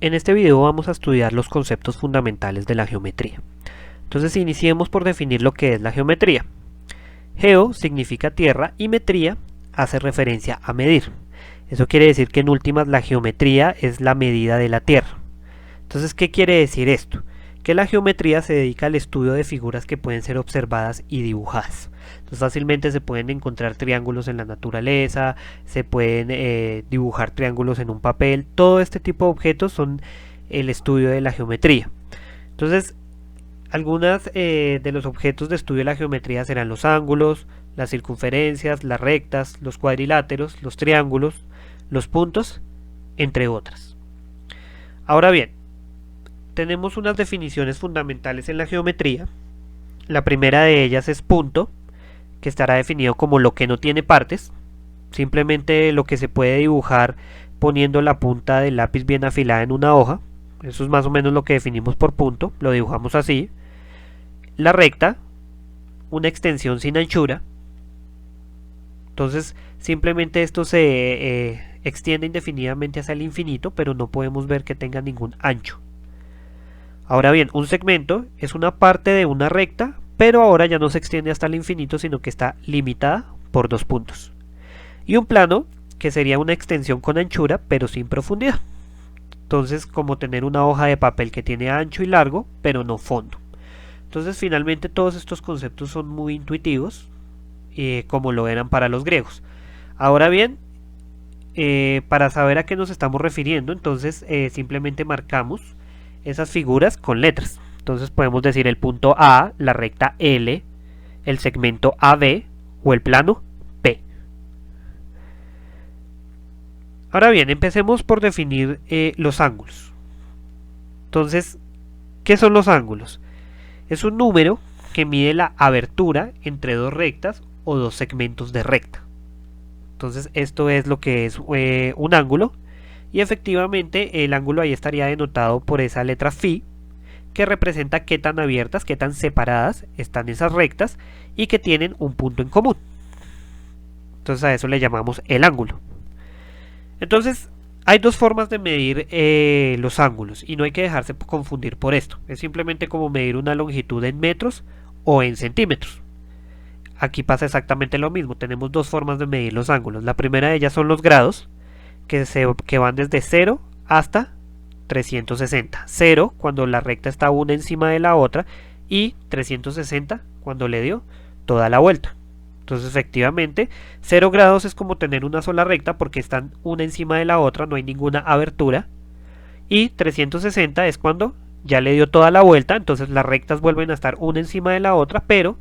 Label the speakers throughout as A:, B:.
A: En este video vamos a estudiar los conceptos fundamentales de la geometría. Entonces iniciemos por definir lo que es la geometría. Geo significa tierra y metría hace referencia a medir. Eso quiere decir que en últimas la geometría es la medida de la tierra. Entonces, ¿qué quiere decir esto? Que la geometría se dedica al estudio de figuras que pueden ser observadas y dibujadas. Entonces fácilmente se pueden encontrar triángulos en la naturaleza, se pueden dibujar triángulos en un papel. Todo este tipo de objetos son el estudio de la geometría. Entonces, algunos de los objetos de estudio de la geometría serán los ángulos, las circunferencias, las rectas, los cuadriláteros, los triángulos, los puntos, entre otras. Ahora bien, tenemos unas definiciones fundamentales en la geometría. La primera de ellas es punto, que estará definido como lo que no tiene partes, simplemente lo que se puede dibujar poniendo la punta del lápiz bien afilada en una hoja. Eso es más o menos lo que definimos por punto, lo dibujamos así. La recta, una extensión sin anchura. Entonces simplemente esto se extiende indefinidamente hacia el infinito, pero no podemos ver que tenga ningún ancho. Ahora bien, un segmento es una parte de una recta, pero ahora ya no se extiende hasta el infinito, sino que está limitada por dos puntos. Y un plano, que sería una extensión con anchura, pero sin profundidad. Entonces, como tener una hoja de papel que tiene ancho y largo, pero no fondo. Entonces, finalmente todos estos conceptos son muy intuitivos, como lo eran para los griegos. Ahora bien, para saber a qué nos estamos refiriendo, entonces simplemente marcamos esas figuras con letras. Entonces podemos decir el punto A, la recta L, el segmento AB o el plano P. Ahora bien, empecemos por definir los ángulos. Entonces, ¿qué son los ángulos? Es un número que mide la abertura entre dos rectas o dos segmentos de recta. Entonces esto es lo que es un ángulo, y efectivamente el ángulo ahí estaría denotado por esa letra φ, que representa qué tan abiertas, qué tan separadas están esas rectas y que tienen un punto en común. Entonces a eso le llamamos el ángulo. Entonces hay dos formas de medir los ángulos y no hay que dejarse confundir por esto. Es simplemente como medir una longitud en metros o en centímetros. Aquí pasa exactamente lo mismo. Tenemos dos formas de medir los ángulos. La primera de ellas son los grados, que van desde 0 hasta 360. 0 cuando la recta está una encima de la otra y 360 cuando le dio toda la vuelta. Entonces efectivamente 0 grados es como tener una sola recta porque están una encima de la otra, no hay ninguna abertura, y 360 es cuando ya le dio toda la vuelta, entonces las rectas vuelven a estar una encima de la otra, pero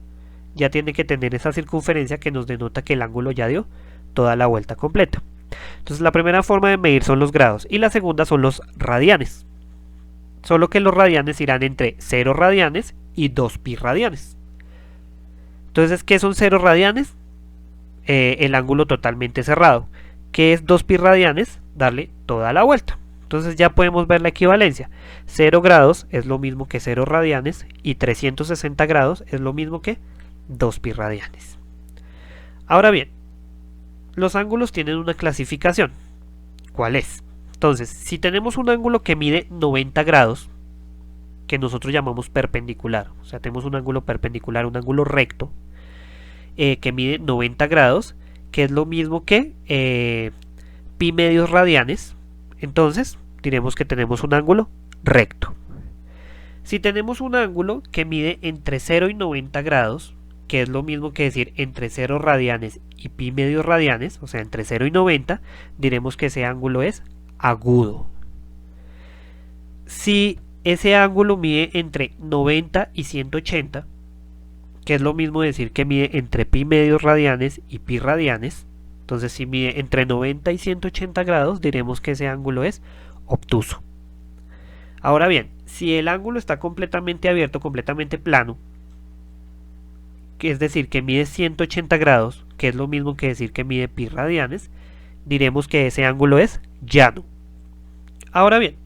A: ya tiene que tener esa circunferencia que nos denota que el ángulo ya dio toda la vuelta completa. Entonces la primera forma de medir son los grados y la segunda son los radianes. Solo que los radianes irán entre 0 radianes y 2 pi radianes. Entonces, ¿qué son 0 radianes? El ángulo totalmente cerrado. ¿Qué es 2 pi radianes? Darle toda la vuelta. Entonces ya podemos ver la equivalencia. 0 grados es lo mismo que 0 radianes y 360 grados es lo mismo que 2 pi radianes. Ahora bien, los ángulos tienen una clasificación. ¿Cuál es? Entonces, si tenemos un ángulo que mide 90 grados, que nosotros llamamos perpendicular, o sea, tenemos un ángulo perpendicular, un ángulo recto, que mide 90 grados, que es lo mismo que pi medios radianes, entonces diremos que tenemos un ángulo recto. Si tenemos un ángulo que mide entre 0 y 90 grados, que es lo mismo que decir entre 0 radianes y pi medios radianes, o sea, entre 0 y 90, diremos que ese ángulo es agudo. Si ese ángulo mide entre 90 y 180, que es lo mismo decir que mide entre pi medios radianes y pi radianes, entonces si mide entre 90 y 180 grados, diremos que ese ángulo es obtuso. Ahora bien, si el ángulo está completamente abierto, completamente plano, que es decir, que mide 180 grados, que es lo mismo que decir que mide pi radianes, diremos que ese ángulo es llano. Ahora bien,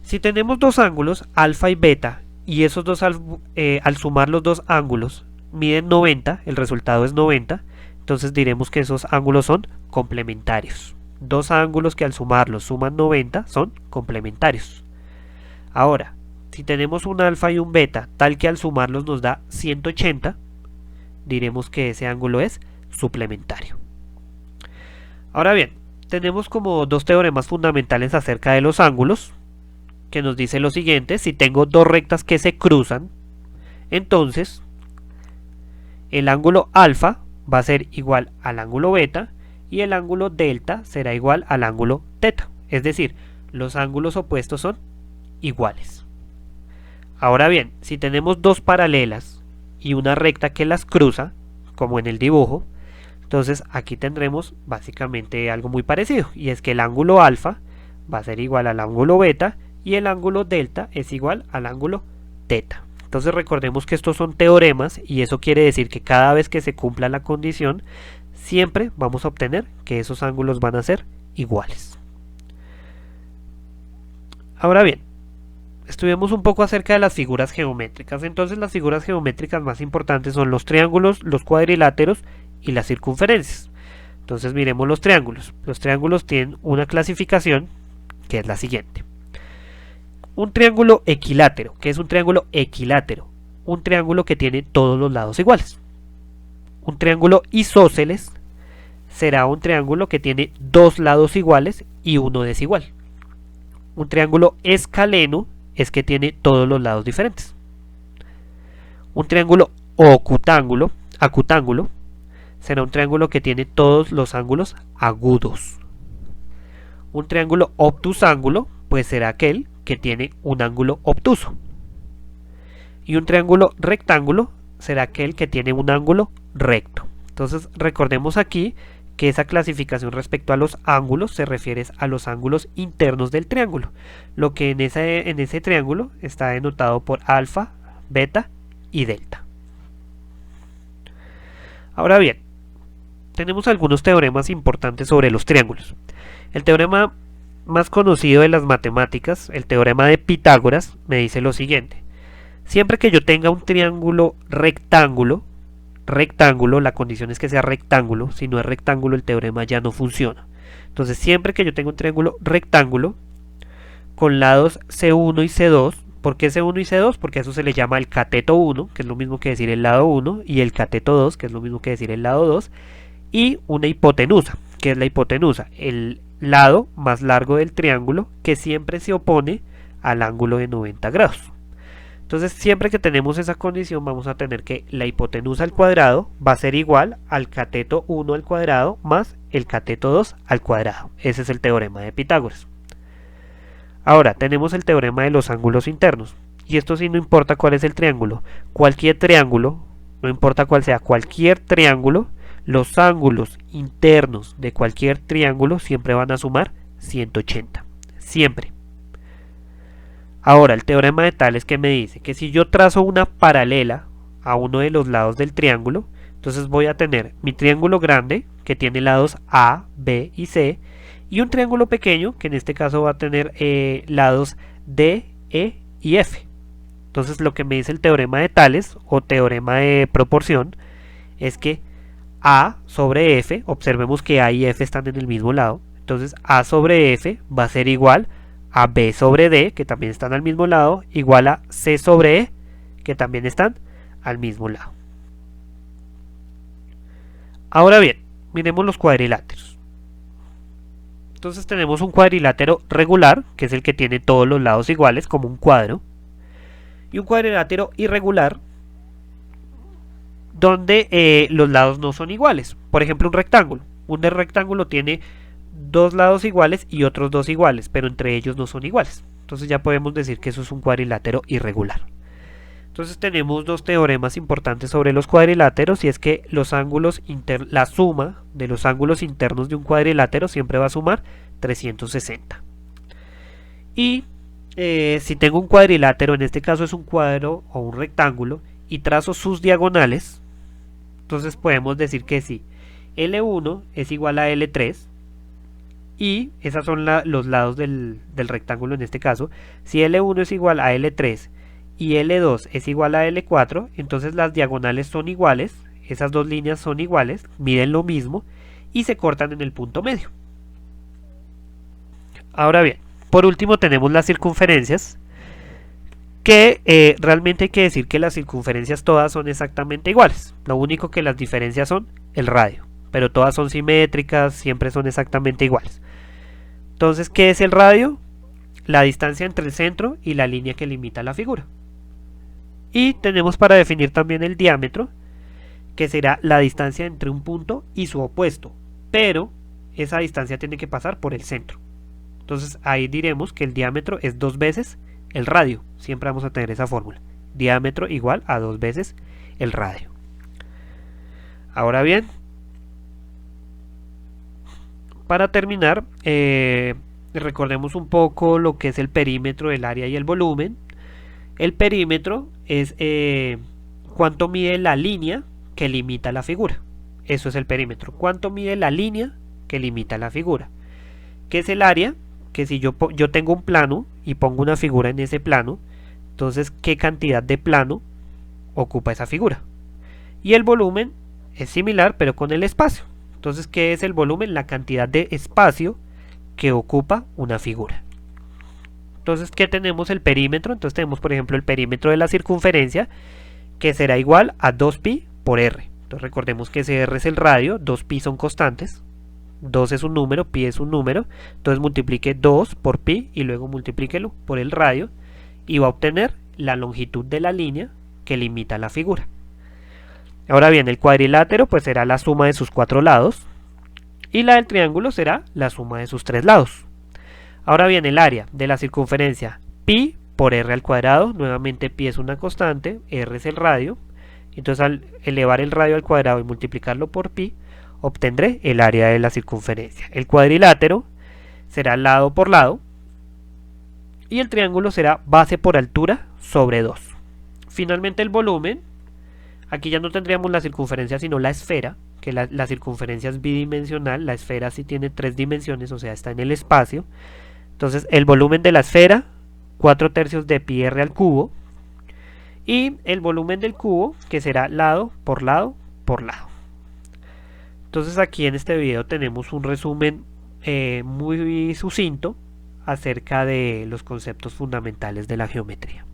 A: si tenemos dos ángulos, alfa y beta, y esos dos al sumar los dos ángulos miden 90, el resultado es 90, entonces diremos que esos ángulos son complementarios. dos ángulos que al sumarlos suman 90 son complementarios. Ahora, si tenemos un alfa y un beta tal que al sumarlos nos da 180, diremos que ese ángulo es suplementario. Ahora bien, tenemos como dos teoremas fundamentales acerca de los ángulos, que nos dice lo siguiente: si tengo dos rectas que se cruzan, entonces el ángulo alfa va a ser igual al ángulo beta y el ángulo delta será igual al ángulo teta, es decir, los ángulos opuestos son iguales. Ahora bien, si tenemos dos paralelas y una recta que las cruza, como en el dibujo, entonces aquí tendremos básicamente algo muy parecido, y es que el ángulo alfa va a ser igual al ángulo beta y el ángulo delta es igual al ángulo teta. Entonces recordemos que estos son teoremas y eso quiere decir que cada vez que se cumpla la condición, siempre vamos a obtener que esos ángulos van a ser iguales. Ahora bien, estudiamos un poco acerca de las figuras geométricas. Entonces las figuras geométricas más importantes son los triángulos, los cuadriláteros y las circunferencias. Entonces miremos los triángulos. Los triángulos tienen una clasificación que es la siguiente. Un triángulo equilátero. ¿Qué es un triángulo equilátero? Un triángulo que tiene todos los lados iguales. Un triángulo isósceles será un triángulo que tiene dos lados iguales y uno desigual. Un triángulo escaleno es que tiene todos los lados diferentes. Un triángulo acutángulo será un triángulo que tiene todos los ángulos agudos. Un triángulo obtusángulo pues será aquel que tiene un ángulo obtuso. Y un triángulo rectángulo será aquel que tiene un ángulo recto. Entonces recordemos aquí que esa clasificación respecto a los ángulos se refiere a los ángulos internos del triángulo, lo que en ese triángulo está denotado por alfa, beta y delta. Ahora bien, tenemos algunos teoremas importantes sobre los triángulos. El teorema más conocido de las matemáticas, el teorema de Pitágoras, me dice lo siguiente: siempre que yo tenga un triángulo rectángulo, la condición es que sea rectángulo, si no es rectángulo el teorema ya no funciona. Entonces siempre que yo tenga un triángulo rectángulo con lados C1 y C2, ¿por qué C1 y C2? Porque a eso se le llama el cateto 1, que es lo mismo que decir el lado 1, y el cateto 2, que es lo mismo que decir el lado 2, y una hipotenusa. ¿Qué es la hipotenusa? El lado más largo del triángulo que siempre se opone al ángulo de 90 grados. Entonces siempre que tenemos esa condición vamos a tener que la hipotenusa al cuadrado va a ser igual al cateto 1 al cuadrado más el cateto 2 al cuadrado. Ese es el teorema de Pitágoras. Ahora tenemos el teorema de los ángulos internos. Y esto sí no importa cuál es el triángulo. Cualquier triángulo, no importa cuál sea, cualquier triángulo, los ángulos internos de cualquier triángulo siempre van a sumar 180. Siempre. Ahora, el teorema de Tales que me dice que si yo trazo una paralela a uno de los lados del triángulo, entonces voy a tener mi triángulo grande que tiene lados A, B y C, y un triángulo pequeño que en este caso va a tener lados D, E y F. Entonces lo que me dice el teorema de Tales o teorema de proporción es que A sobre F, observemos que A y F están en el mismo lado, entonces A sobre F va a ser igual a B sobre D, que también están al mismo lado, igual a C sobre E, que también están al mismo lado. Ahora bien, miremos los cuadriláteros. Entonces tenemos un cuadrilátero regular, que es el que tiene todos los lados iguales, como un cuadro, y un cuadrilátero irregular, donde los lados no son iguales. Por ejemplo, un rectángulo. Un rectángulo tiene dos lados iguales y otros dos iguales, pero entre ellos no son iguales. Entonces ya podemos decir que eso es un cuadrilátero irregular. Entonces tenemos dos teoremas importantes sobre los cuadriláteros, y es que los ángulos la suma de los ángulos internos de un cuadrilátero siempre va a sumar 360. Y si tengo un cuadrilátero, en este caso es un cuadro o un rectángulo, y trazo sus diagonales, entonces podemos decir que si L1 es igual a L3, y esos son los lados del rectángulo en este caso, si L1 es igual a L3 y L2 es igual a L4, entonces las diagonales son iguales, esas dos líneas son iguales, miden lo mismo y se cortan en el punto medio. Ahora bien, por último tenemos las circunferencias, que realmente hay que decir que las circunferencias todas son exactamente iguales. Lo único que las diferencias son el radio, pero todas son simétricas, siempre son exactamente iguales. Entonces, ¿qué es el radio? La distancia entre el centro y la línea que limita la figura. Y tenemos para definir también el diámetro, que será la distancia entre un punto y su opuesto, pero esa distancia tiene que pasar por el centro. Entonces ahí diremos que el diámetro es 2 veces el radio. Siempre vamos a tener esa fórmula. Diámetro igual a 2 veces el radio. Ahora bien, para terminar, recordemos un poco lo que es el perímetro, el área y el volumen. El perímetro es cuánto mide la línea que limita la figura. Eso es el perímetro. ¿Cuánto mide la línea que limita la figura? ¿Qué es el área? Que si yo tengo un plano y pongo una figura en ese plano, entonces ¿qué cantidad de plano ocupa esa figura? Y el volumen es similar, pero con el espacio. Entonces, ¿qué es el volumen? La cantidad de espacio que ocupa una figura. Entonces, ¿qué tenemos? El perímetro. Entonces tenemos, por ejemplo, el perímetro de la circunferencia, que será igual a 2pi por r. Entonces recordemos que ese r es el radio, 2pi son constantes, 2 es un número, pi es un número, entonces multiplique 2 por pi y luego multiplíquelo por el radio y va a obtener la longitud de la línea que limita la figura. Ahora bien, el cuadrilátero pues será la suma de sus 4 lados y la del triángulo será la suma de sus 3 lados. Ahora bien, el área de la circunferencia, pi por r al cuadrado, nuevamente pi es una constante, r es el radio, entonces al elevar el radio al cuadrado y multiplicarlo por pi, obtendré el área de la circunferencia. El cuadrilátero será lado por lado y el triángulo será base por altura sobre 2. Finalmente el volumen, aquí ya no tendríamos la circunferencia sino la esfera, que la circunferencia es bidimensional, la esfera sí tiene 3 dimensiones, o sea está en el espacio. Entonces el volumen de la esfera, 4/3 de pi r al cubo, y el volumen del cubo, que será lado por lado por lado. Entonces aquí en este video tenemos un resumen muy sucinto acerca de los conceptos fundamentales de la geometría.